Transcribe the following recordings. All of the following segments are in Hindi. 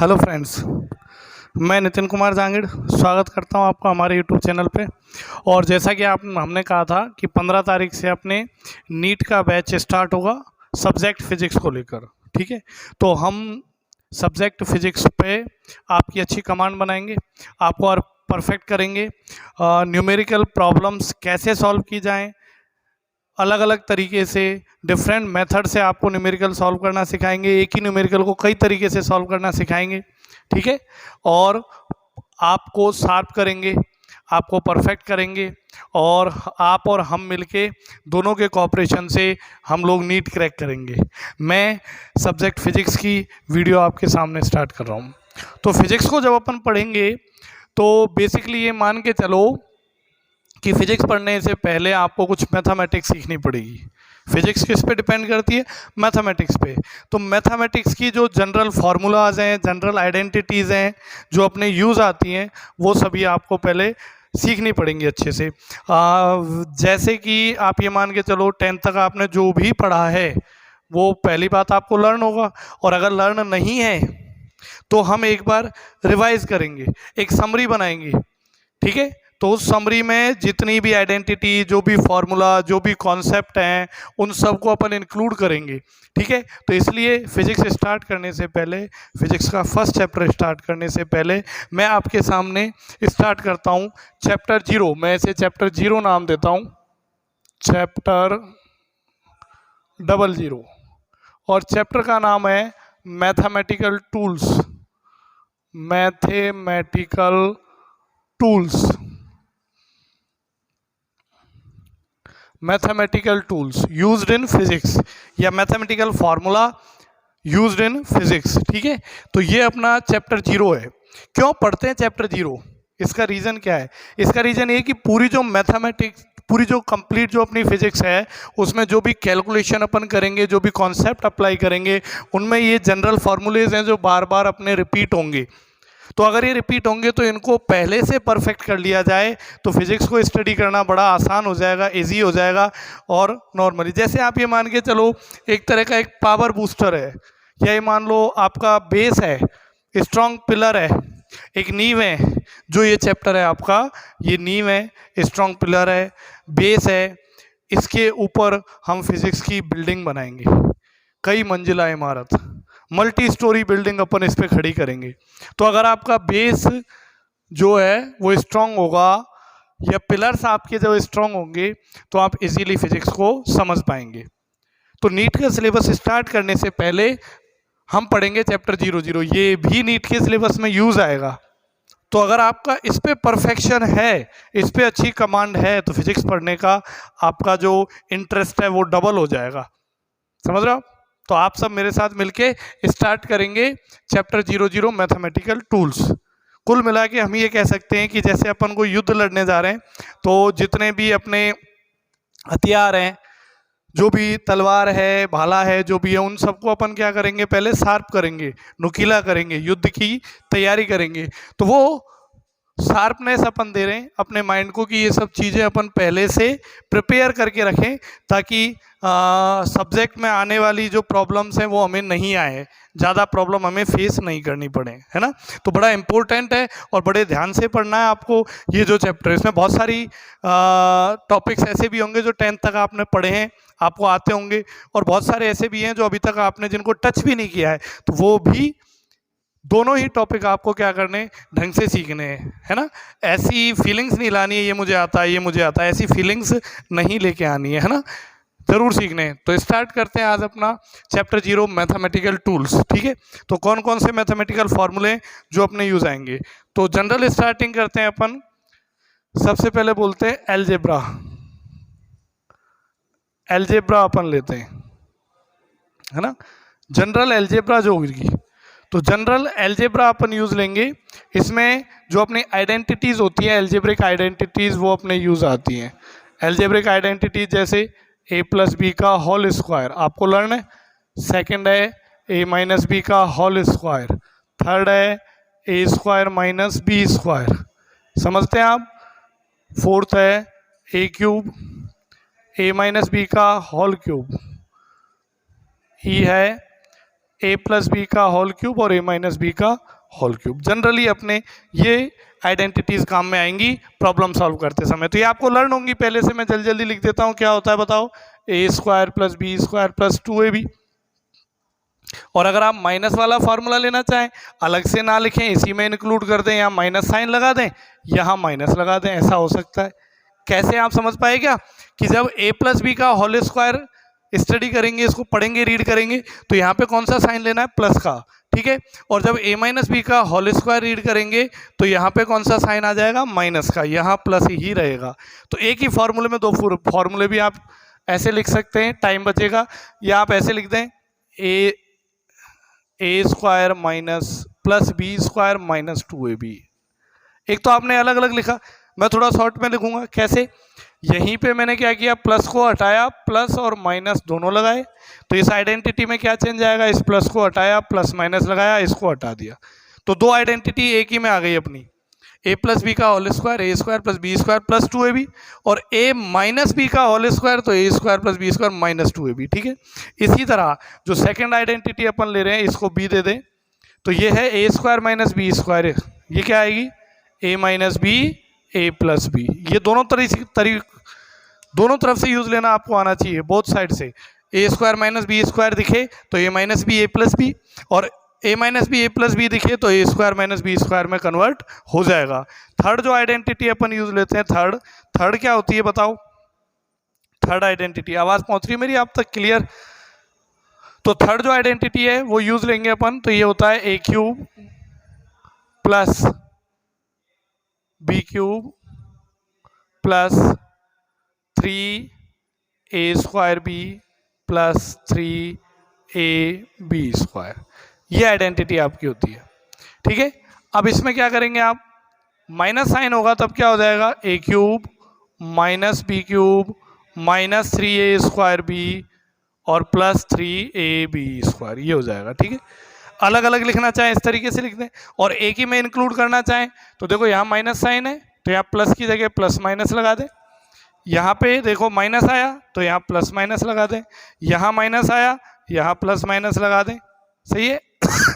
हेलो फ्रेंड्स, मैं नितिन कुमार जांगिड़ स्वागत करता हूं आपका हमारे यूट्यूब चैनल पे। और जैसा कि हमने कहा था कि 15 तारीख से अपने नीट का बैच स्टार्ट होगा सब्जेक्ट फिजिक्स को लेकर। ठीक है, तो हम सब्जेक्ट फिजिक्स पे आपकी अच्छी कमांड बनाएंगे, आपको और परफेक्ट करेंगे। न्यूमेरिकल प्रॉब्लम्स कैसे सॉल्व की जाएँ, अलग अलग तरीके से डिफरेंट मेथड से आपको न्यूमेरिकल सॉल्व करना सिखाएंगे। एक ही न्यूमेरिकल को कई तरीके से सॉल्व करना सिखाएंगे। ठीक है, और आपको शार्प करेंगे, आपको परफेक्ट करेंगे, और आप और हम मिलके दोनों के कोऑपरेशन से हम लोग नीट क्रैक करेंगे। मैं सब्जेक्ट फिजिक्स की वीडियो आपके सामने स्टार्ट कर रहा हूँ। तो फिजिक्स को जब अपन पढ़ेंगे तो बेसिकली ये मान के चलो कि फिजिक्स पढ़ने से पहले आपको कुछ मैथमेटिक्स सीखनी पड़ेगी। फिजिक्स किस पे डिपेंड करती है? मैथमेटिक्स पे। तो मैथमेटिक्स की जो जनरल फार्मूलाज हैं, जनरल आइडेंटिटीज़ हैं, जो अपने यूज़ आती हैं, वो सभी आपको पहले सीखनी पड़ेंगी अच्छे से। जैसे कि आप ये मान के चलो 10th तक आपने जो भी पढ़ा है वो पहली बात आपको लर्न होगा, और अगर लर्न नहीं है तो हम एक बार रिवाइज करेंगे, एक समरी बनाएंगे। ठीक है, तो उस समरी में जितनी भी आइडेंटिटी, जो भी फॉर्मूला, जो भी कॉन्सेप्ट हैं, उन सब को अपन इंक्लूड करेंगे। ठीक है, तो इसलिए फिजिक्स स्टार्ट करने से पहले, फिजिक्स का फर्स्ट चैप्टर स्टार्ट करने से पहले मैं आपके सामने स्टार्ट करता हूं चैप्टर 0। मैं इसे चैप्टर 0 नाम देता हूं, चैप्टर 00, और चैप्टर का नाम है mathematical tools. Mathematical tools, mathematical tools used in physics, या mathematical formula used in physics. ठीक है, तो ये अपना चैप्टर 0 है। क्यों पढ़ते हैं चैप्टर 0? इसका रीज़न क्या है? इसका रीज़न ये कि पूरी जो मैथमेटिक्स, पूरी जो कंप्लीट जो अपनी फिजिक्स है, उसमें जो भी कैलकुलेशन अपन करेंगे, जो भी कॉन्सेप्ट अप्लाई करेंगे, उनमें ये जनरल फार्मूलेज हैं जो बार बार अपने रिपीट होंगे। तो अगर ये रिपीट होंगे तो इनको पहले से परफेक्ट कर लिया जाए तो फिजिक्स को स्टडी करना बड़ा आसान हो जाएगा, इजी हो जाएगा। और नॉर्मली जैसे आप ये मान के चलो एक तरह का एक पावर बूस्टर है, या ये मान लो आपका बेस है, स्ट्रॉन्ग पिलर है, एक नींव है। जो ये चैप्टर है आपका, ये नींव है, स्ट्रॉन्ग पिलर है, बेस है। इसके ऊपर हम फिजिक्स की बिल्डिंग बनाएंगे, कई मंजिला इमारत, मल्टी स्टोरी बिल्डिंग अपन इस पर खड़ी करेंगे। तो अगर आपका बेस जो है वो स्ट्रांग होगा, या पिलर्स आपके जब स्ट्रांग होंगे, तो आप इजीली फिजिक्स को समझ पाएंगे। तो नीट का सिलेबस स्टार्ट करने से पहले हम पढ़ेंगे चैप्टर 00। ये भी नीट के सिलेबस में यूज आएगा। तो अगर आपका इस पे परफेक्शन है, इस पे अच्छी कमांड है, तो फिजिक्स पढ़ने का आपका जो इंटरेस्ट है वो डबल हो जाएगा। समझ रहे हो? तो आप सब मेरे साथ मिलके स्टार्ट करेंगे चैप्टर 00 मैथमेटिकल टूल्स। कुल मिला के हम ये कह सकते हैं कि जैसे अपन को युद्ध लड़ने जा रहे हैं, तो जितने भी अपने हथियार हैं, जो भी तलवार है, भाला है, जो भी है, उन सबको अपन क्या करेंगे? पहले शार्प करेंगे, नुकीला करेंगे, युद्ध की तैयारी करेंगे। तो वो शार्पनेस अपन दे रहे हैं अपने माइंड को कि ये सब चीज़ें अपन पहले से प्रिपेयर करके रखें, ताकि सब्जेक्ट में आने वाली जो प्रॉब्लम्स हैं वो हमें नहीं आए, ज़्यादा प्रॉब्लम हमें फेस नहीं करनी पड़े, है ना। तो बड़ा इंपॉर्टेंट है और बड़े ध्यान से पढ़ना है आपको ये जो चैप्टर है। इसमें बहुत सारी टॉपिक्स ऐसे भी होंगे जो 10th तक आपने पढ़े हैं, आपको आते होंगे, और बहुत सारे ऐसे भी हैं जो अभी तक आपने जिनको टच भी नहीं किया है, तो वो भी दोनों ही टॉपिक आपको क्या करने, ढंग से सीखने हैं, है ना। ऐसी फीलिंग्स नहीं लानी है ये मुझे आता है, ये मुझे आता है, ऐसी फीलिंग्स नहीं लेके आनी है ना, जरूर सीखने हैं। तो स्टार्ट करते हैं आज अपना चैप्टर 0 मैथमेटिकल टूल्स। ठीक है, तो कौन कौन से मैथमेटिकल फॉर्मूले जो अपने यूज आएंगे। तो जनरल स्टार्टिंग करते हैं अपन। सबसे पहले बोलते हैं एलजेब्रा। एलजेब्रा अपन लेते हैं, है ना। जनरल एलजेब्रा जो होगी, तो जनरल एलजेब्रा अपन यूज लेंगे। इसमें जो अपनी आइडेंटिटीज होती है, एलजेब्रिक आइडेंटिटीज, वो अपने यूज आती हैं। एलजेब्रिक आइडेंटिटीज जैसे a+b का होल स्क्वायर आपको लर्न है। सेकंड है a-b का होल स्क्वायर। थर्ड है a² - b², समझते हैं आप। फोर्थ है a³ a - b का होल क्यूब। ई है ए प्लस बी का होल क्यूब और ए माइनस बी का होल क्यूब। जनरली अपने ये आइडेंटिटीज काम में आएंगी प्रॉब्लम सॉल्व करते समय, तो ये आपको लर्न होंगी पहले से। मैं जल्दी जल्दी लिख देता हूँ, क्या होता है बताओ, a square plus b square plus 2ab। और अगर आप माइनस वाला फॉर्मूला लेना चाहें, अलग से ना लिखें, इसी में इंक्लूड कर दें, यहाँ माइनस साइन लगा दें, यहाँ माइनस लगा दें, ऐसा हो सकता है। कैसे आप समझ पाए क्या, कि जब a प्लस बी का होल स्क्वायर स्टडी करेंगे, इसको पढ़ेंगे, रीड करेंगे, तो यहाँ पे कौन सा साइन लेना है, प्लस का, ठीक है। और जब a माइनस बी का होल स्क्वायर रीड करेंगे तो यहाँ पे कौन सा साइन आ जाएगा, माइनस का, यहाँ प्लस ही रहेगा। तो एक ही फॉर्मूले में दो फॉर्मूले भी आप ऐसे लिख सकते हैं, टाइम बचेगा। या आप ऐसे लिख दें, a square minus plus b square minus 2ab। एक तो आपने अलग अलग लिखा, मैं थोड़ा शॉर्ट में लिखूंगा। कैसे, यहीं पे मैंने क्या किया, प्लस को हटाया, प्लस और माइनस दोनों लगाए, तो इस आइडेंटिटी में क्या चेंज आएगा, इस प्लस को हटाया, प्लस माइनस लगाया, इसको हटा दिया, तो दो आइडेंटिटी एक ही में आ गई अपनी। ए प्लस बी का whole square, a square plus b square plus 2ab, और ए माइनस बी का होल स्क्वायर, तो a square plus b square minus 2ab, ठीक है। इसी तरह जो सेकेंड आइडेंटिटी अपन ले रहे हैं, इसको बी दे दें, तो ये है ए स्क्वायर माइनस बी स्क्वायर, ये क्या आएगी, ए माइनस बी ए प्लस बी। ये दोनों दोनों तरफ से यूज लेना आपको आना चाहिए, बोथ साइड से। ए स्क्वायर माइनस बी स्क्वायर दिखे तो ए माइनस बी ए प्लस बी, और a minus B A plus B दिखे तो a square minus B square में कन्वर्ट हो जाएगा। थर्ड जो आइडेंटिटी अपन यूज लेते हैं, थर्ड क्या होती है बताओ, थर्ड आइडेंटिटी, आवाज पहुंच रही है मेरी आप तक, क्लियर। तो थर्ड जो आइडेंटिटी है वो यूज लेंगे अपन, तो ये होता है a cube plus b cube plus 3a square b plus 3ab square, ये आइडेंटिटी आपकी होती है, ठीक है। अब इसमें क्या करेंगे आप, माइनस साइन होगा तब क्या हो जाएगा, a cube minus b cube minus 3a square b और प्लस 3ab स्क्वायर, ये हो जाएगा, ठीक है। अलग अलग लिखना चाहें इस तरीके से लिख दें, और एक ही में इंक्लूड करना चाहें तो देखो यहाँ माइनस साइन है तो यहाँ प्लस की जगह प्लस माइनस लगा दें, यहाँ पे देखो माइनस आया तो यहाँ प्लस माइनस लगा दें, यहाँ माइनस आया यहाँ प्लस माइनस लगा दें, सही है।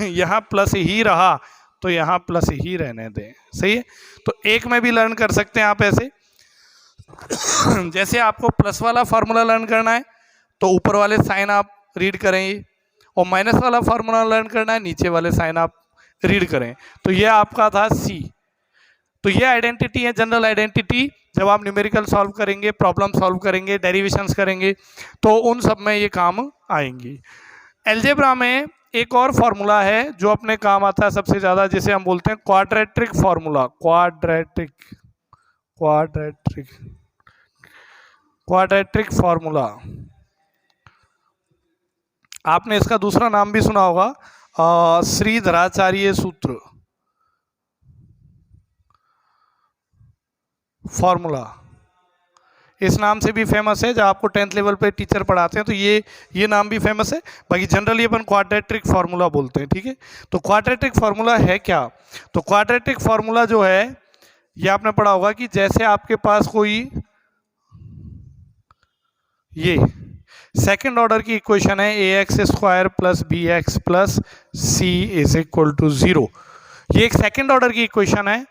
यहाँ प्लस ही रहा तो यहाँ प्लस ही रहने दें, सही है। तो एक में भी लर्न कर सकते हैं आप ऐसे। जैसे आपको प्लस वाला फार्मूला लर्न करना है तो ऊपर वाले साइन आप रीड करेंगे, और माइनस वाला फार्मूला लर्न करना है, नीचे वाले साइन आप रीड करें। तो ये आपका था सी। तो ये आइडेंटिटी है, जनरल आइडेंटिटी। जब आप न्यूमेरिकल सॉल्व करेंगे, प्रॉब्लम सॉल्व करेंगे, डेरिवेशंस करेंगे, तो उन सब में ये काम आएंगी। एल्जेब्रा में एक और फॉर्मूला है जो अपने काम आता है सबसे ज़्यादा, जिसे हम बोलते हैं क्वाड्रेटिक फॉर्मूला। क्वाड्रेटिक फॉर्मूला, आपने इसका दूसरा नाम भी सुना होगा, श्रीधराचार्य सूत्र फॉर्मूला, इस नाम से भी फेमस है। जब आपको 10th लेवल पे टीचर पढ़ाते हैं तो ये नाम भी फेमस है। बाकी जनरली अपन क्वाड्रेटिक फार्मूला बोलते हैं, ठीक है। तो क्वाड्रेटिक फार्मूला है क्या, तो क्वाड्रेटिक फार्मूला जो है ये आपने पढ़ा होगा कि जैसे आपके पास कोई ये सेकेंड ऑर्डर की इक्वेशन है, a x square plus b x plus c is equal to 0, ये एक सेकेंड ऑर्डर की इक्वेशन है।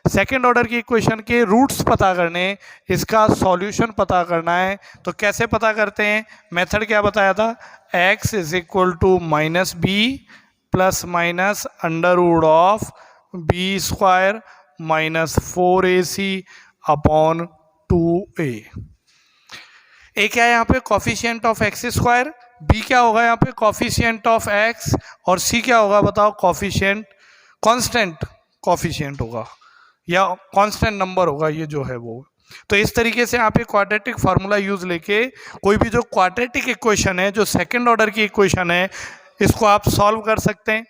सेकेंड ऑर्डर की इक्वेशन के रूट्स पता करने, इसका सॉल्यूशन पता करना है, तो कैसे पता करते हैं, मेथड क्या बताया था, x is equal to minus B plus minus under root of B square minus 4ac upon 2a। A क्या है यहाँ पे, coefficient of x square, B क्या होगा यहाँ पे, कॉफिशिएंट ऑफ एक्स, और सी क्या होगा बताओ, कॉफिशिएंट, कांस्टेंट कॉफिशिएंट होगा या कांस्टेंट नंबर होगा, ये जो है वो। तो इस तरीके से आप एक क्वाड्रेटिक फार्मूला यूज लेके कोई भी जो क्वाड्रेटिक इक्वेशन है, जो सेकंड ऑर्डर की इक्वेशन है, इसको आप सॉल्व कर सकते हैं।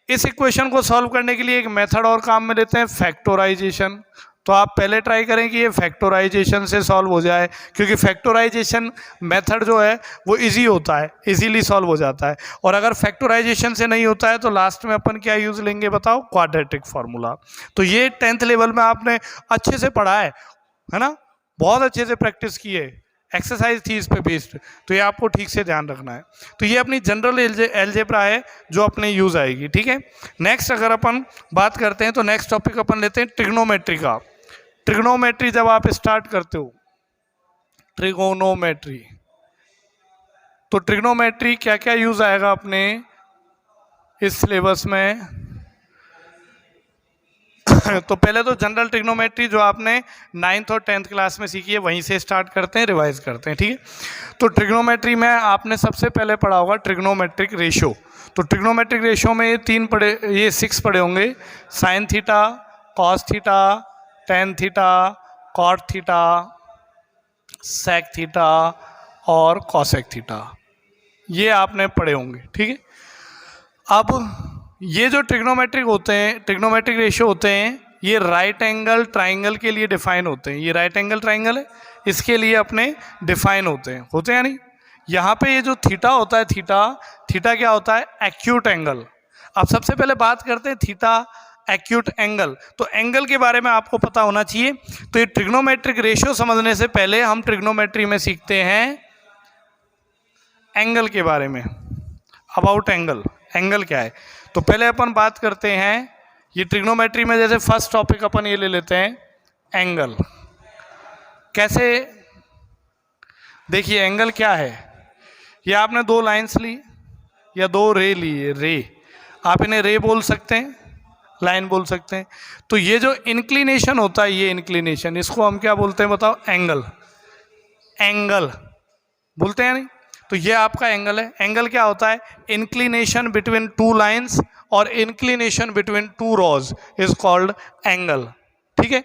इस इक्वेशन को सॉल्व करने के लिए एक मेथड और काम में लेते हैं, फैक्टराइजेशन। तो आप पहले ट्राई करें कि ये फैक्टराइजेशन से सॉल्व हो जाए, क्योंकि फैक्टराइजेशन मेथड जो है वो इजी होता है, इजीली सॉल्व हो जाता है। और अगर फैक्टराइजेशन से नहीं होता है तो लास्ट में अपन क्या यूज़ लेंगे बताओ, क्वाड्रेटिक फार्मूला। तो ये 10th लेवल में आपने अच्छे से पढ़ा है ना, बहुत अच्छे से प्रैक्टिस की है। एक्सरसाइज थी इस पे बेस्ड, तो ये आपको ठीक से ध्यान रखना है। तो ये अपनी जनरल एलजेब्रा है जो अपने यूज़ आएगी, ठीक है। नेक्स्ट अगर अपन बात करते हैं तो नेक्स्ट टॉपिक अपन लेते हैं ट्रिग्नोमेट्री का। ट्रिग्नोमेट्री जब आप स्टार्ट करते हो, ट्रिगोनोमेट्री, तो ट्रिग्नोमेट्री क्या क्या यूज़ आएगा अपने इस सिलेबस में। तो पहले तो जनरल ट्रिग्नोमेट्री जो आपने 9th और 10th क्लास में सीखी है वहीं से स्टार्ट करते हैं, रिवाइज करते हैं, ठीक है। तो ट्रिग्नोमेट्री में आपने सबसे पहले पढ़ा होगा ट्रिग्नोमेट्रिक रेशियो। तो ट्रिग्नोमेट्रिक रेशियो में ये 6 पढ़े होंगे, sine theta, cos theta, tan theta, cot theta, sec theta और कॉसेक थीटा, ये आपने पढ़े होंगे, ठीक है। अब ये जो ट्रिग्नोमेट्रिक होते हैं, ट्रिग्नोमेट्रिक रेशियो होते हैं, ये राइट एंगल ट्राइंगल के लिए डिफाइन होते हैं। ये राइट एंगल ट्राइंगल है, इसके लिए अपने डिफाइन होते हैं या नहीं। यहाँ पे ये जो थीटा होता है, थीटा क्या होता है, एक्यूट एंगल। अब सबसे पहले बात करते हैं थीटा एक्यूट एंगल। तो एंगल के बारे में आपको पता होना चाहिए। तो ये ट्रिग्नोमेट्रिक रेशियो समझने से पहले हम ट्रिग्नोमेट्री में सीखते हैं एंगल के बारे में, अबाउट एंगल। एंगल क्या है, तो पहले अपन बात करते हैं ये ट्रिग्नोमेट्री में, जैसे फर्स्ट टॉपिक अपन ये ले लेते हैं एंगल। कैसे, देखिए एंगल क्या है, ये आपने 2 लाइंस ली या 2 रे ली, रे, आप इन्हें रे बोल सकते हैं, लाइन बोल सकते हैं। तो ये जो इंक्लिनेशन होता है, ये इंक्लिनेशन, इसको हम क्या बोलते हैं बताओ, एंगल। एंगल बोलते हैं नहीं, तो ये आपका एंगल है। एंगल क्या होता है, इंक्लिनेशन बिटवीन 2 लाइंस और inclination between 2 rows is called angle, ठीक है।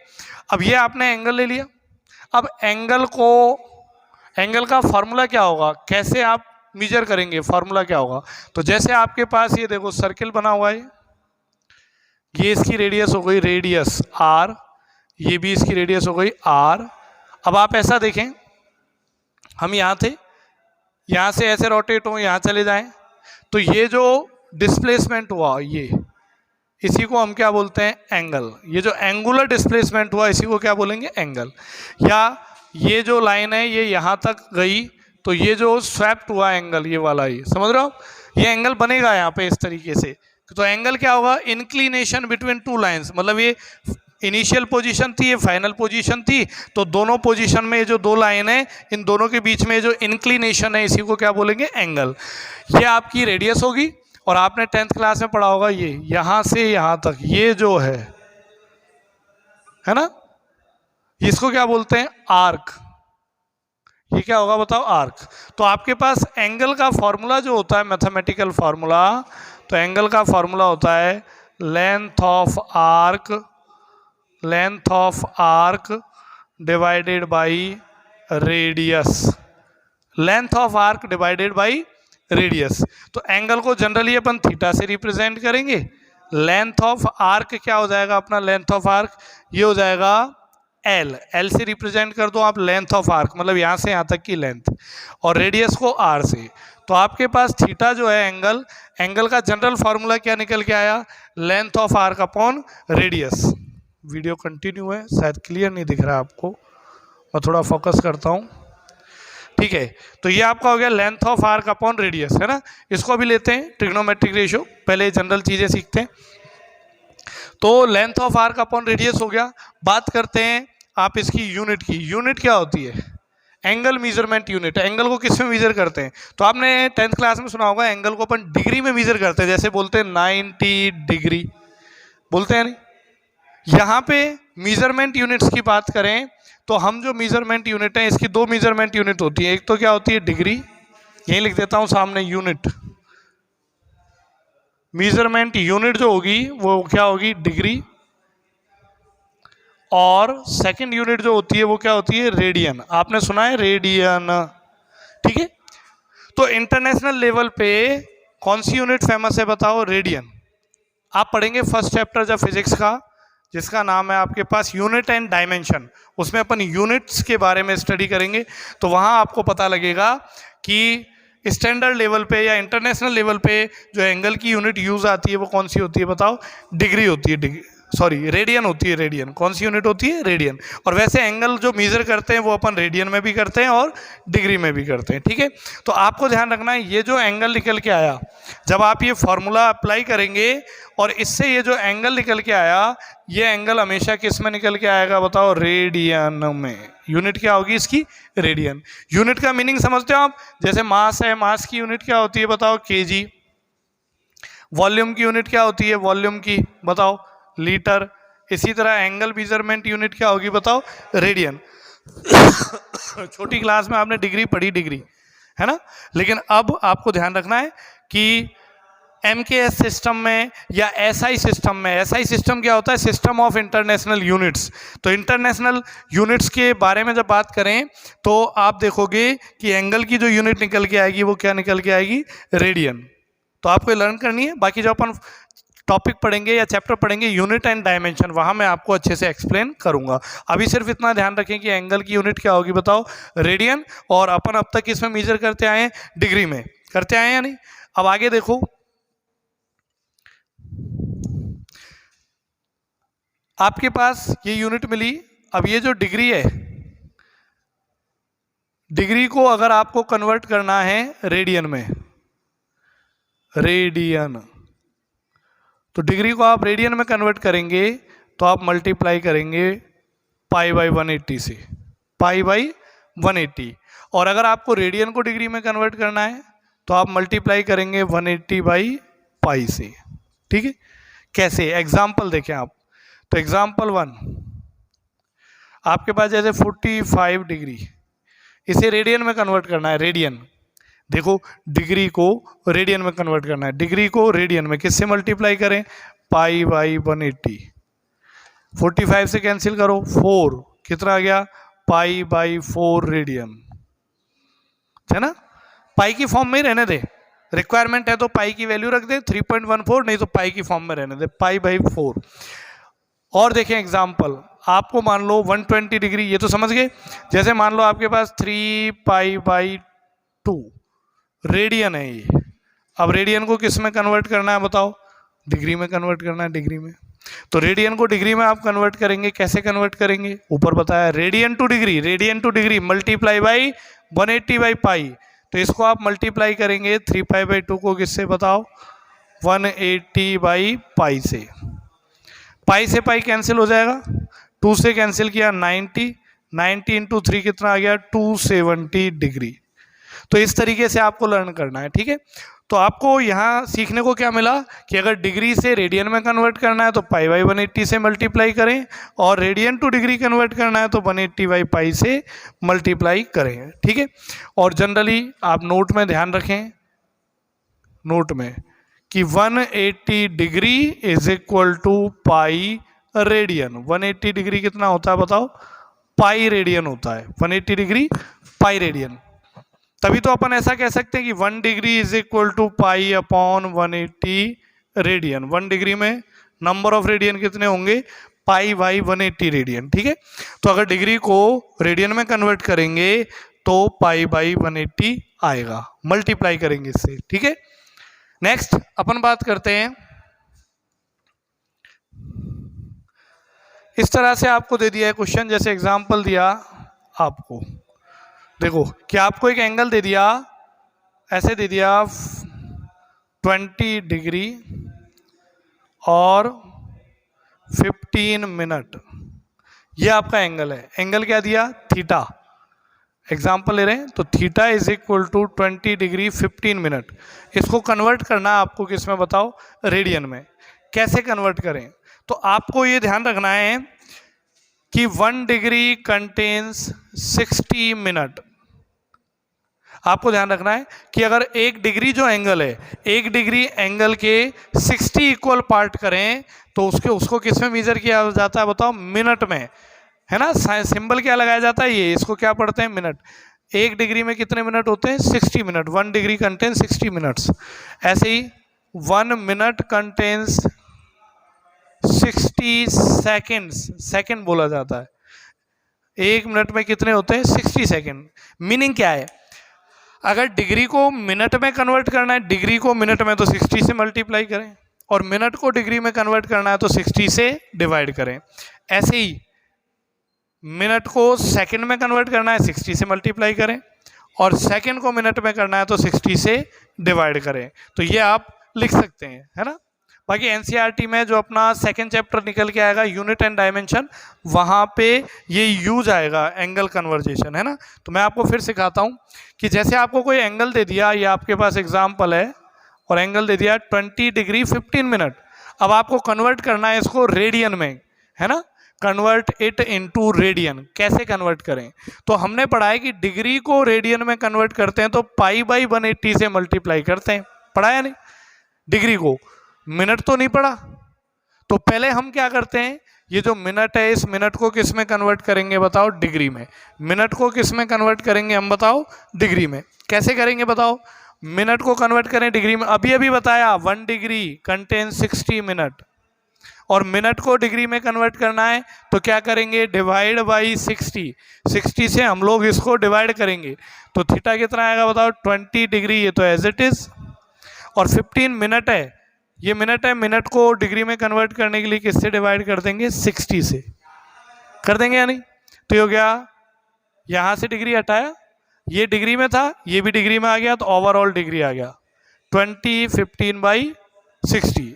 अब ये आपने एंगल ले लिया। अब एंगल का फॉर्मूला क्या होगा, कैसे आप मेजर करेंगे, फॉर्मूला क्या होगा। तो जैसे आपके पास ये देखो सर्किल बना हुआ है, ये इसकी रेडियस हो गई रेडियस आर, ये भी इसकी रेडियस हो गई आर। अब आप ऐसा देखें, हम यहाँ से ऐसे रोटेट हो, यहाँ चले जाएं, तो ये जो डिस्प्लेसमेंट हुआ, ये इसी को हम क्या बोलते हैं, एंगल। ये जो एंगुलर डिस्प्लेसमेंट हुआ, इसी को क्या बोलेंगे, एंगल। या ये जो लाइन है ये यहाँ तक गई, तो ये जो स्वैप्ट हुआ एंगल, ये वाला, ये समझ रहे हो, ये एंगल बनेगा यहाँ पे इस तरीके से। तो एंगल क्या होगा, इंक्लिनेशन बिटवीन 2 लाइंस, मतलब ये इनिशियल पोजीशन थी, ये फाइनल पोजीशन थी, तो दोनों पोजीशन में ये जो 2 लाइन है, इन दोनों के बीच में जो इंक्लिनेशन है, इसी को क्या बोलेंगे, एंगल। ये आपकी रेडियस होगी। और आपने 10th क्लास में पढ़ा होगा, ये यहाँ से यहाँ तक ये जो है ना, इसको क्या बोलते हैं, आर्क। ये क्या होगा बताओ, आर्क। तो आपके पास एंगल का फॉर्मूला जो होता है, मैथमेटिकल फॉर्मूला, तो एंगल का फॉर्मूला होता है length of arc divided by radius. Length of arc divided by radius. तो एंगल को जनरली अपन थीटा से रिप्रेजेंट करेंगे। लेंथ ऑफ आर्क क्या हो जाएगा अपना, लेंथ ऑफ आर्क ये हो जाएगा एल से रिप्रेजेंट कर दो आप लेंथ ऑफ आर्क, मतलब यहाँ से यहाँ तक की लेंथ, और रेडियस को आर से। तो आपके पास थीटा जो है एंगल का जनरल फार्मूला क्या निकल के आया, length of arc upon radius. Video continue है, शायद क्लियर नहीं दिख रहा है आपको, मैं थोड़ा फोकस करता हूँ, ठीक है। तो ये आपका हो गया length of arc upon radius, है ना। इसको भी लेते हैं ट्रिग्नोमेट्रिक रेशियो, पहले जनरल चीज़ें सीखते हैं। तो length of arc upon radius हो गया। बात करते हैं आप इसकी यूनिट की। यूनिट क्या होती है, एंगल मेजरमेंट यूनिट। एंगल को किस में मेजर करते हैं, तो आपने 10th क्लास में सुना होगा, एंगल को अपन डिग्री में मेजर करते हैं। जैसे बोलते हैं 90 डिग्री, बोलते हैं नहीं। यहाँ पे मेजरमेंट यूनिट्स की बात करें तो हम जो मेजरमेंट यूनिट है, इसकी 2 मेजरमेंट यूनिट होती है। एक तो क्या होती है, डिग्री, यही लिख देता हूँ सामने, यूनिट। मेजरमेंट यूनिट जो होगी वो क्या होगी, डिग्री। और सेकंड यूनिट जो होती है वो क्या होती है, रेडियन। आपने सुना है रेडियन, ठीक है। तो इंटरनेशनल लेवल पे कौन सी यूनिट फेमस है बताओ, रेडियन। आप पढ़ेंगे फर्स्ट चैप्टर जब फिजिक्स का, जिसका नाम है आपके पास यूनिट एंड डायमेंशन, उसमें अपन यूनिट्स के बारे में स्टडी करेंगे। तो वहाँ आपको पता लगेगा कि स्टैंडर्ड लेवल पे या इंटरनेशनल लेवल पे जो एंगल की यूनिट यूज़ आती है वो कौन सी होती है बताओ, डिग्री होती है, डिग्री, सॉरी रेडियन होती है, रेडियन। कौन सी यूनिट होती है? रेडियन। और वैसे एंगल जो मेजर करते हैं वो अपन रेडियन में भी करते हैं और डिग्री में भी करते हैं, ठीक है। तो आपको ध्यान रखना है ये जो एंगल निकल के आया, जब आप ये फॉर्मूला अप्लाई करेंगे और इससे ये जो एंगल निकल के आया, ये एंगल हमेशा किस में निकल के आएगा बताओ? रेडियन में। यूनिट क्या होगी इसकी? रेडियन। यूनिट का मीनिंग समझते हो आप? जैसे मास है, मास की यूनिट क्या होती है बताओ? केजी। वॉल्यूम की यूनिट क्या होती है? वॉल्यूम की बताओ? लीटर। इसी तरह एंगल मेजरमेंट यूनिट क्या होगी बताओ? रेडियन। छोटी क्लास में आपने डिग्री पढ़ी, डिग्री है ना। लेकिन अब आपको ध्यान रखना है कि MKS सिस्टम में या SI सिस्टम में, SI सिस्टम क्या होता है? System of international units. तो इंटरनेशनल यूनिट्स के बारे में जब बात करें तो आप देखोगे कि एंगल की जो यूनिट निकल के आएगी वो क्या निकल के आएगी? रेडियन। तो आपको लर्न करनी है। बाकी जो अपन टॉपिक पढ़ेंगे या चैप्टर पढ़ेंगे यूनिट एंड डायमेंशन, वहाँ मैं आपको अच्छे से एक्सप्लेन करूंगा। अभी सिर्फ इतना ध्यान रखें कि एंगल की यूनिट क्या होगी बताओ? रेडियन। और अपन अब तक इसमें मेजर करते आए हैं, डिग्री में करते आए हैं या नहीं? अब आगे देखो, आपके पास ये यूनिट मिली। अब ये जो डिग्री है, डिग्री को अगर आपको कन्वर्ट करना है रेडियन में, रेडियन, तो डिग्री को आप रेडियन में कन्वर्ट करेंगे तो आप मल्टीप्लाई करेंगे पाई बाई 180 से, पाई बाई 180। और अगर आपको रेडियन को डिग्री में कन्वर्ट करना है तो आप मल्टीप्लाई करेंगे 180 बाई पाई से, ठीक है। कैसे? एग्जाम्पल देखें आप। तो एग्जाम्पल 1, आपके पास जैसे 45 डिग्री, इसे रेडियन में कन्वर्ट करना है, रेडियन। देखो डिग्री को रेडियन में कन्वर्ट करना है, डिग्री को रेडियन में किससे मल्टीप्लाई करें? Pi by 180। 45 से कैंसिल करो, 4 कितना आ गया? पाई बाई 4 रेडियन, है ना। पाई की फॉर्म में ही रहने दे, रिक्वायरमेंट है तो पाई की वैल्यू रख दे 3.14, नहीं तो पाई की फॉर्म में रहने दे, पाई बाई 4। और देखें एग्जाम्पल, आपको मान लो 120 डिग्री, ये तो समझ गए। जैसे मान लो आपके पास 3 पाई बाई 2 रेडियन है ये। अब रेडियन को किस में कन्वर्ट करना है बताओ? डिग्री में कन्वर्ट करना है, डिग्री में। तो रेडियन को डिग्री में आप कन्वर्ट करेंगे, कैसे कन्वर्ट करेंगे? ऊपर बताया radian to degree, radian to degree multiply by 180 by pi. तो इसको आप मल्टीप्लाई करेंगे 3 पाई बाई 2 को किससे बताओ? 180 बाई पाई से। पाई से पाई कैंसिल हो जाएगा, 2 से कैंसिल किया 90, 90 इंटू 3 कितना आ गया? 270 डिग्री। तो इस तरीके से आपको लर्न करना है, ठीक है। तो आपको यहाँ सीखने को क्या मिला कि अगर डिग्री से रेडियन में कन्वर्ट करना है तो पाई बाई 180 से मल्टीप्लाई करें, और रेडियन टू डिग्री कन्वर्ट करना है तो 180 बाई पाई से मल्टीप्लाई करें, ठीक है। और जनरली आप नोट में ध्यान रखें, नोट में, कि 180 degree is equal to pi radian. 180 degree कितना होता है बताओ? पाई रेडियन होता है। 180 डिग्री पाई रेडियन। तभी तो अपन ऐसा कह सकते हैं कि 1 degree is equal to pi upon 180 radian. 1 degree में नंबर ऑफ रेडियन कितने होंगे? पाई बाई 180 रेडियन, ठीक है। तो अगर डिग्री को रेडियन में कन्वर्ट करेंगे तो पाई बाई 180 आएगा, मल्टीप्लाई करेंगे इससे, ठीक है। नेक्स्ट अपन बात करते हैं, इस तरह से आपको दे दिया है क्वेश्चन, जैसे एग्जांपल दिया आपको, देखो कि आपको एक एंगल दे दिया, ऐसे दे दिया 20 डिग्री और 15 मिनट, ये आपका एंगल है। एंगल क्या दिया? थीटा। एग्जाम्पल ले रहे हैं तो theta is equal to 20 degree 15 minute. इसको कन्वर्ट करना है आपको किस में बताओ? रेडियन में। कैसे कन्वर्ट करें? तो आपको ये ध्यान रखना है कि 1 डिग्री कंटेन्स 60 मिनट। आपको ध्यान रखना है कि अगर 1 डिग्री जो एंगल है, 1 डिग्री एंगल के 60 इक्वल पार्ट करें तो उसको किस में मेजर किया जाता है बताओ? मिनट में, है ना। सिंबल क्या लगाया जाता है? ये, इसको क्या पढ़ते हैं? मिनट। 1 डिग्री में कितने मिनट होते हैं? 60 मिनट। 1 degree contains 60 minutes. ऐसे ही 1 मिनट कंटेन्स 60 सेकेंड्स, सेकेंड बोला जाता है। 1 मिनट में कितने होते हैं? 60 सेकेंड। मीनिंग क्या है? अगर डिग्री को मिनट में कन्वर्ट करना है, डिग्री को मिनट में, तो 60 से मल्टीप्लाई करें, और मिनट को डिग्री में कन्वर्ट करना है तो 60 से डिवाइड करें। ऐसे ही मिनट को सेकंड में कन्वर्ट करना है 60 से मल्टीप्लाई करें, और सेकंड को मिनट में करना है तो 60 से डिवाइड करें। तो ये आप लिख सकते हैं, है ना। बाकी एनसीईआरटी में जो अपना सेकंड चैप्टर निकल के आएगा यूनिट एंड डायमेंशन, वहाँ पे ये यूज आएगा एंगल कन्वर्जेशन, है ना। तो मैं आपको फिर सिखाता हूँ कि जैसे आपको कोई एंगल दे दिया, ये आपके पास एग्जाम्पल है, और एंगल दे दिया 20 डिग्री 15 मिनट। अब आपको कन्वर्ट करना है इसको रेडियन में, है ना। Convert it into radian. कैसे कन्वर्ट करें? तो हमने पढ़ा है कि डिग्री को रेडियन में कन्वर्ट करते हैं तो पाई बाई 180 से मल्टीप्लाई करते हैं। पढ़ा है नहीं? डिग्री को, मिनट तो नहीं पढ़ा। तो पहले हम क्या करते हैं, ये जो मिनट है इस मिनट को किस में कन्वर्ट करेंगे बताओ? डिग्री में। मिनट को किस में कन्वर्ट करेंगे हम बताओ? डिग्री में। कैसे करेंगे बताओ? मिनट को कन्वर्ट करें डिग्री में, अभी अभी बताया 1 डिग्री कंटेन 60 मिनट, और मिनट को डिग्री में कन्वर्ट करना है तो क्या करेंगे? Divide by 60। 60 से हम लोग इसको डिवाइड करेंगे तो थीटा कितना आएगा बताओ? 20 डिग्री, ये तो एज इट इज। और 15 मिनट है, ये मिनट है, मिनट को डिग्री में कन्वर्ट करने के लिए किससे डिवाइड कर देंगे? 60 से। कर देंगे या नहीं? तो ये हो गया, यहाँ से डिग्री हटाया, ये डिग्री में था, ये भी डिग्री में आ गया, तो ओवरऑल डिग्री आ गया 20 15 बाई 60।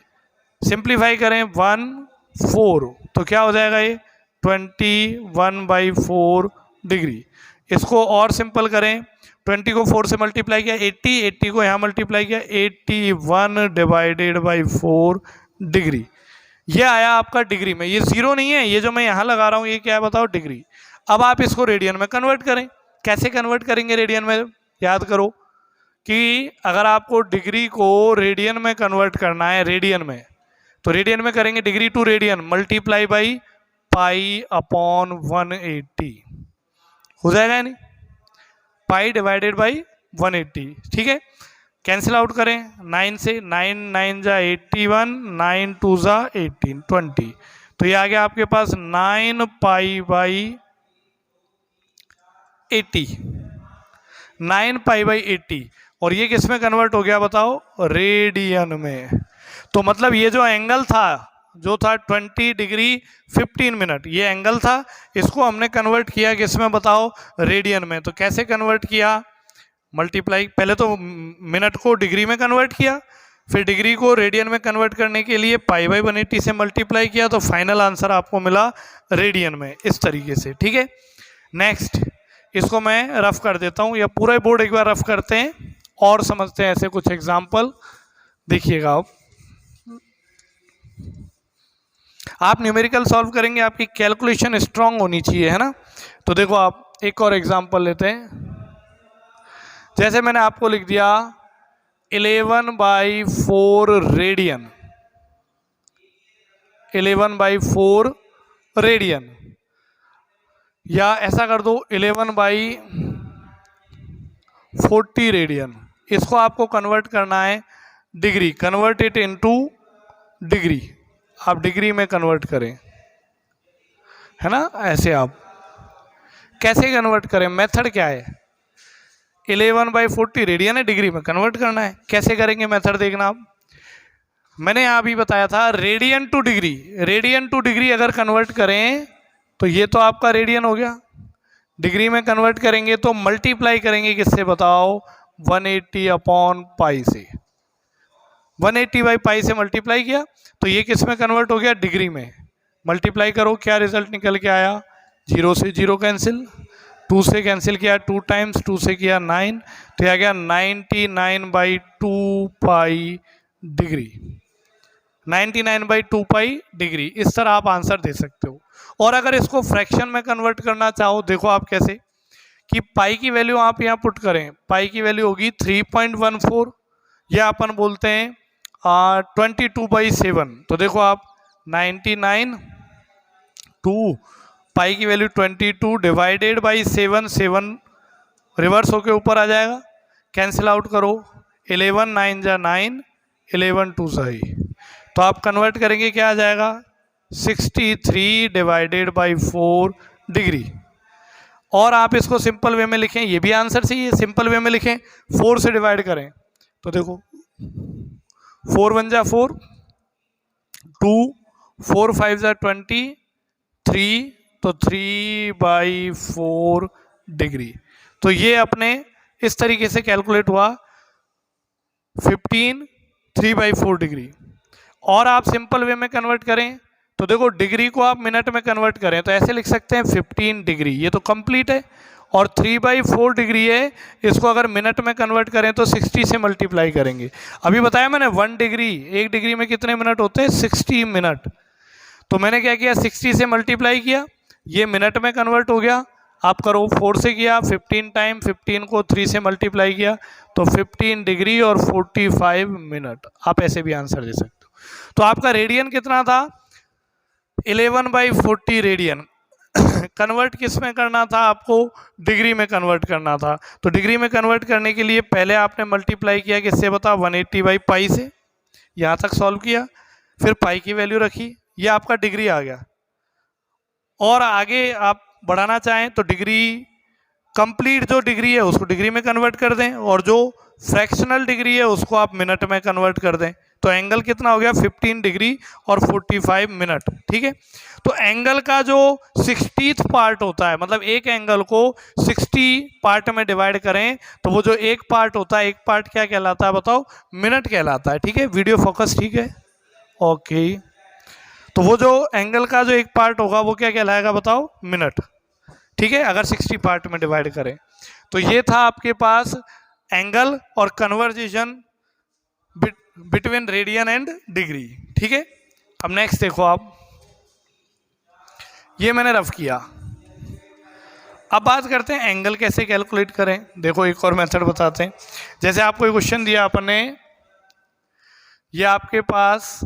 सिंप्लीफाई करें 1 4, तो क्या हो जाएगा? ये 21/4 डिग्री। इसको और सिंपल करें, 20 को 4 से मल्टीप्लाई किया 80, 80 को यहाँ मल्टीप्लाई किया 81 डिवाइडेड बाई 4 डिग्री। ये आया आपका डिग्री में। ये जीरो नहीं है, ये जो मैं यहाँ लगा रहा हूँ ये क्या है बताओ? डिग्री। अब आप इसको रेडियन में कन्वर्ट करें। कैसे कन्वर्ट करेंगे रेडियन में? याद करो कि अगर आपको डिग्री को रेडियन में कन्वर्ट करना है, रेडियन में, तो रेडियन में करेंगे degree to radian multiply by pi upon 180। हो जाएगा नहीं? पाई डिवाइडेड बाई 180, ठीक है। कैंसिल आउट करें 9 से, 9 9 जा 81, 9 2 जा 18, 20। तो ये आ गया आपके पास 9 पाई बाई 80, 9 पाई बाई 80। और ये किस में कन्वर्ट हो गया बताओ? रेडियन में। तो मतलब ये जो एंगल था, जो था 20 डिग्री 15 मिनट, ये एंगल था, इसको हमने कन्वर्ट किया किस में बताओ? रेडियन में। तो कैसे कन्वर्ट किया? मल्टीप्लाई, पहले तो मिनट को डिग्री में कन्वर्ट किया, फिर डिग्री को रेडियन में कन्वर्ट करने के लिए पाई बाई 180 से मल्टीप्लाई किया, तो फाइनल आंसर आपको मिला रेडियन में, इस तरीके से, ठीक है। नेक्स्ट, इसको मैं रफ कर देता हूँ, या पूरा बोर्ड एक बार रफ करते हैं और समझते हैं ऐसे कुछ एग्जाम्पल। देखिएगा आप न्यूमेरिकल सॉल्व करेंगे, आपकी कैलकुलेशन स्ट्रांग होनी चाहिए, है ना। तो देखो आप एक और एग्जाम्पल लेते हैं। जैसे मैंने आपको लिख दिया 11/4 रेडियन, 11/4 रेडियन, या ऐसा कर दो 11/40 रेडियन। इसको आपको कन्वर्ट करना है degree, convert it into degree. आप डिग्री में कन्वर्ट करें, है ना। ऐसे आप कैसे कन्वर्ट करें? मेथड क्या है? 11/40 रेडियन है, डिग्री में कन्वर्ट करना है। कैसे करेंगे मेथड देखना आप। मैंने यहाँ भी बताया था radian to degree, radian to degree अगर कन्वर्ट करें तो ये तो आपका रेडियन हो गया। डिग्री में कन्वर्ट करेंगे तो मल्टीप्लाई करेंगे किससे बताओ? 180 अपॉन पाई से। 180 बाई पाई से मल्टीप्लाई किया तो ये किस में कन्वर्ट हो गया? डिग्री में। मल्टीप्लाई करो, क्या रिजल्ट निकल के आया? 0 से 0 कैंसिल, 2 से कैंसिल किया 2 टाइम्स, 2 से किया 9, तो आ गया 99/2 पाई डिग्री, 99/2 पाई डिग्री। इस तरह आप आंसर दे सकते हो। और अगर इसको फ्रैक्शन में कन्वर्ट करना चाहो, देखो आप कैसे, कि पाई की वैल्यू आप यहाँ पुट करें, पाई की वैल्यू होगी 3.14, या अपन बोलते हैं 22/7। तो देखो आप 99, 2 पाई की वैल्यू 22 डिवाइडेड बाई 7, 7 रिवर्स होके ऊपर आ जाएगा, कैंसिल आउट करो, 11 9 जा 9, 11 2 जा 8। तो आप कन्वर्ट करेंगे क्या आ जाएगा? 63 डिवाइडेड बाई 4 डिग्री। और आप इसको सिंपल वे में लिखें, ये भी आंसर सही है, सिंपल वे में लिखें, 4 से डिवाइड करें तो देखो 4 1 जा 4, 2, 4 5 ज़ा 20, 3, तो 3/4 डिग्री। तो ये अपने इस तरीके से कैलकुलेट हुआ 15 3/4 डिग्री। और आप सिंपल वे में कन्वर्ट करें तो देखो डिग्री को आप मिनट में कन्वर्ट करें तो ऐसे लिख सकते हैं 15 डिग्री, ये तो कंप्लीट है। और 3/4 डिग्री है, इसको अगर मिनट में कन्वर्ट करें तो 60 से मल्टीप्लाई करेंगे। अभी बताया मैंने 1 डिग्री, 1 डिग्री में कितने मिनट होते हैं? 60 मिनट। तो मैंने क्या किया, 60 से मल्टीप्लाई किया, ये मिनट में कन्वर्ट हो गया। आप करो 4 से किया, 15 टाइम 15 को 3 से मल्टीप्लाई किया तो 15 डिग्री और 45 मिनट। आप ऐसे भी आंसर दे सकते हो। तो आपका रेडियन कितना था? 11/40 रेडियन। कन्वर्ट किस में करना था आपको? डिग्री में कन्वर्ट करना था। तो डिग्री में कन्वर्ट करने के लिए पहले आपने मल्टीप्लाई किया किससे बता? 180/पाई से। यहाँ तक सॉल्व किया, फिर पाई की वैल्यू रखी, ये आपका डिग्री आ गया। और आगे आप बढ़ाना चाहें तो डिग्री कंप्लीट जो डिग्री है उसको डिग्री में कन्वर्ट कर दें, और जो फ्रैक्शनल डिग्री है उसको आप मिनट में कन्वर्ट कर दें। तो एंगल कितना हो गया? 15 डिग्री और 45 मिनट। ठीक है, तो एंगल का जो 60th पार्ट होता है, मतलब एक एंगल को 60 पार्ट में डिवाइड करें तो वो जो एक पार्ट होता है, एक पार्ट क्या कहलाता है बताओ? मिनट कहलाता है। ठीक है, वीडियो फोकस ठीक है, ओके। तो वो जो एंगल का जो एक पार्ट होगा वो क्या कहलाएगा बताओ? मिनट। ठीक है, अगर 60 पार्ट में डिवाइड करें। तो ये था आपके पास एंगल और conversation between radian and degree. ठीक है, अब नेक्स्ट देखो आप, ये मैंने रफ किया। अब बात करते हैं एंगल कैसे कैलकुलेट करें। देखो एक और मेथड बताते हैं। जैसे आपको एक क्वेश्चन दिया अपने, ये आपके पास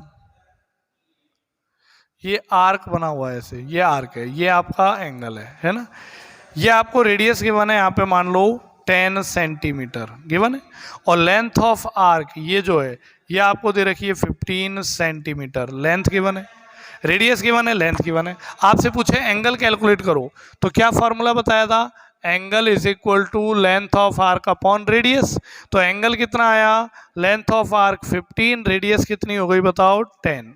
ये आर्क बना हुआ है, ऐसे ये आर्क है, ये आपका एंगल है ना। ये आपको रेडियस गिवन है, यहाँ पे मान लो 10 सेंटीमीटर गिवन है, और लेंथ ऑफ आर्क ये जो है ये आपको दे रखी है 15 सेंटीमीटर। लेंथ गिवन है, रेडियस गिवन है, लेंथ गिवन है। आपसे पूछे एंगल कैलकुलेट करो तो क्या फॉर्मूला बताया था? Angle is equal to length of arc upon radius. तो एंगल कितना आया? लेंथ ऑफ आर्क 15, रेडियस कितनी हो गई बताओ? 10।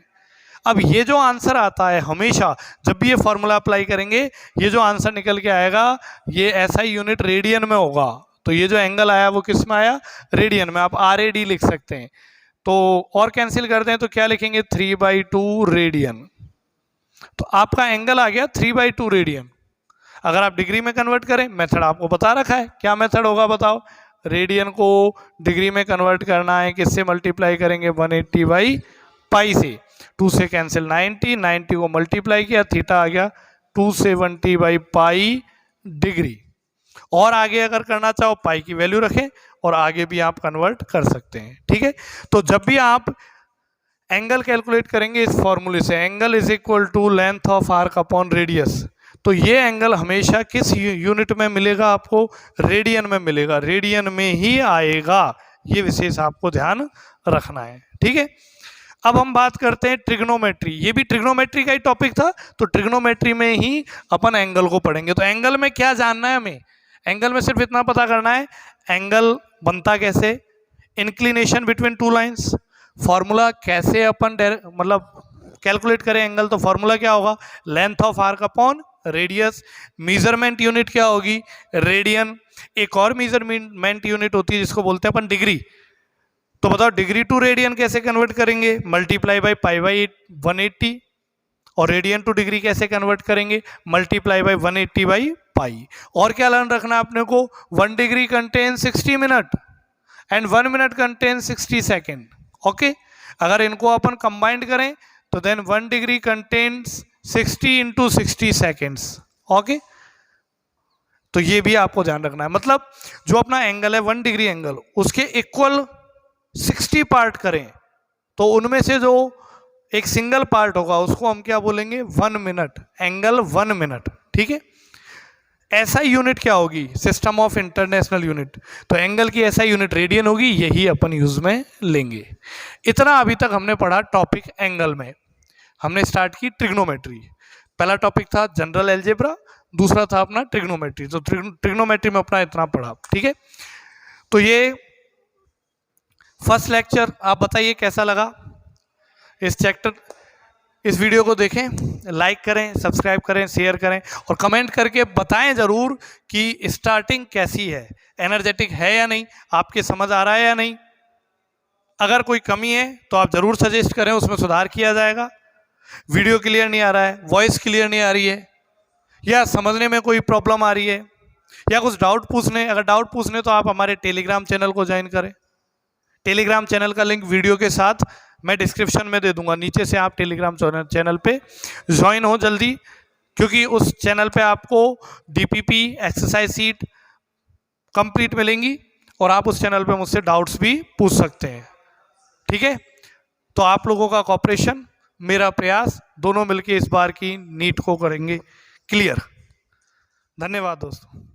अब ये जो आंसर आता है, हमेशा जब भी ये फॉर्मूला अप्लाई करेंगे ये जो आंसर निकल के आएगा ये ऐसा यूनिट रेडियन में होगा। तो ये जो एंगल आया वो किस में आया? रेडियन में। आप RAD लिख सकते हैं। तो और कैंसिल कर दें तो क्या लिखेंगे? 3/2 रेडियन। तो आपका एंगल आ गया 3/2 रेडियन। अगर आप डिग्री में कन्वर्ट करें, मेथड आपको बता रखा है, क्या मेथड होगा बताओ? रेडियन को डिग्री में कन्वर्ट करना है, किससे मल्टीप्लाई करेंगे? 180/पाई से। 2 से कैंसिल 90, 90 को मल्टीप्लाई किया, थीटा आ गया 270/पाई डिग्री। और आगे अगर करना चाहो पाई की वैल्यू रखें और आगे भी आप कन्वर्ट कर सकते हैं। ठीक है, तो जब भी आप एंगल कैलकुलेट करेंगे इस फॉर्मूले से, angle is equal to length of arc upon radius, तो ये एंगल हमेशा किस यूनिट में मिलेगा आपको? रेडियन में मिलेगा, रेडियन में ही आएगा। ये विशेष आपको ध्यान रखना है। ठीक है, अब हम बात करते हैं ट्रिग्नोमेट्री। ये भी ट्रिग्नोमेट्री का ही टॉपिक था, तो ट्रिग्नोमेट्री में ही अपन एंगल को पढ़ेंगे। तो एंगल में क्या जानना है हमें? एंगल में सिर्फ इतना पता करना है एंगल बनता कैसे, inclination between two lines, formula कैसे अपन मतलब कैलकुलेट करें एंगल। तो फॉर्मूला क्या होगा? Length of arc upon radius. Measurement unit क्या होगी? रेडियन। एक और मेजरमेंट यूनिट होती है जिसको बोलते हैं अपन डिग्री। तो बताओ डिग्री टू रेडियन कैसे कन्वर्ट करेंगे? Multiply by pi 180। और रेडियन टू डिग्री कैसे कन्वर्ट करेंगे? मल्टीप्लाई बाई 180/पाई। और क्या लर्न रखना है अपने को? 1 degree contain 60 minute and 1 minute contain 60 second. Okay, अगर इनको अपन कंबाइंड करें तो then 1 degree contains 60 × 60 seconds. Okay, तो ये भी आपको ध्यान रखना है। मतलब जो अपना एंगल है 1 डिग्री एंगल, उसके इक्वल 60 पार्ट करें तो उनमें से जो एक सिंगल पार्ट होगा उसको हम क्या बोलेंगे? 1 मिनट। Angle 1 minute. ठीक है, ऐसा यूनिट क्या होगी? System of international unit. तो एंगल की ऐसा यूनिट रेडियन होगी, यही अपन यूज में लेंगे। इतना अभी तक हमने पढ़ा टॉपिक एंगल में। हमने स्टार्ट की ट्रिग्नोमेट्री। पहला टॉपिक था जनरल एल्जेब्रा, दूसरा था अपना ट्रिग्नोमेट्री। तो ट्रिग्नोमेट्री में अपना इतना पढ़ा। ठीक है, तो ये फर्स्ट लेक्चर आप बताइए कैसा लगा इस चैप्टर इस वीडियो को देखें, लाइक करें, सब्सक्राइब करें, शेयर करें और कमेंट करके बताएं ज़रूर कि स्टार्टिंग कैसी है, एनर्जेटिक है या नहीं, आपके समझ आ रहा है या नहीं। अगर कोई कमी है तो आप ज़रूर सजेस्ट करें, उसमें सुधार किया जाएगा। वीडियो क्लियर नहीं आ रहा है, वॉइस क्लियर नहीं आ रही है, या समझने में कोई प्रॉब्लम आ रही है, या कुछ डाउट पूछने, अगर डाउट पूछने तो आप हमारे टेलीग्राम चैनल को ज्वाइन करें। टेलीग्राम चैनल का लिंक वीडियो के साथ मैं डिस्क्रिप्शन में दे दूंगा, नीचे से आप टेलीग्राम चैनल पे ज्वाइन हो जल्दी, क्योंकि उस चैनल पे आपको डीपीपी एक्सरसाइज सीट कंप्लीट मिलेंगी और आप उस चैनल पे मुझसे डाउट्स भी पूछ सकते हैं। ठीक है, तो आप लोगों का कोऑपरेशन, मेरा प्रयास, दोनों मिलके इस बार की नीट को करेंगे क्लियर। धन्यवाद दोस्तों।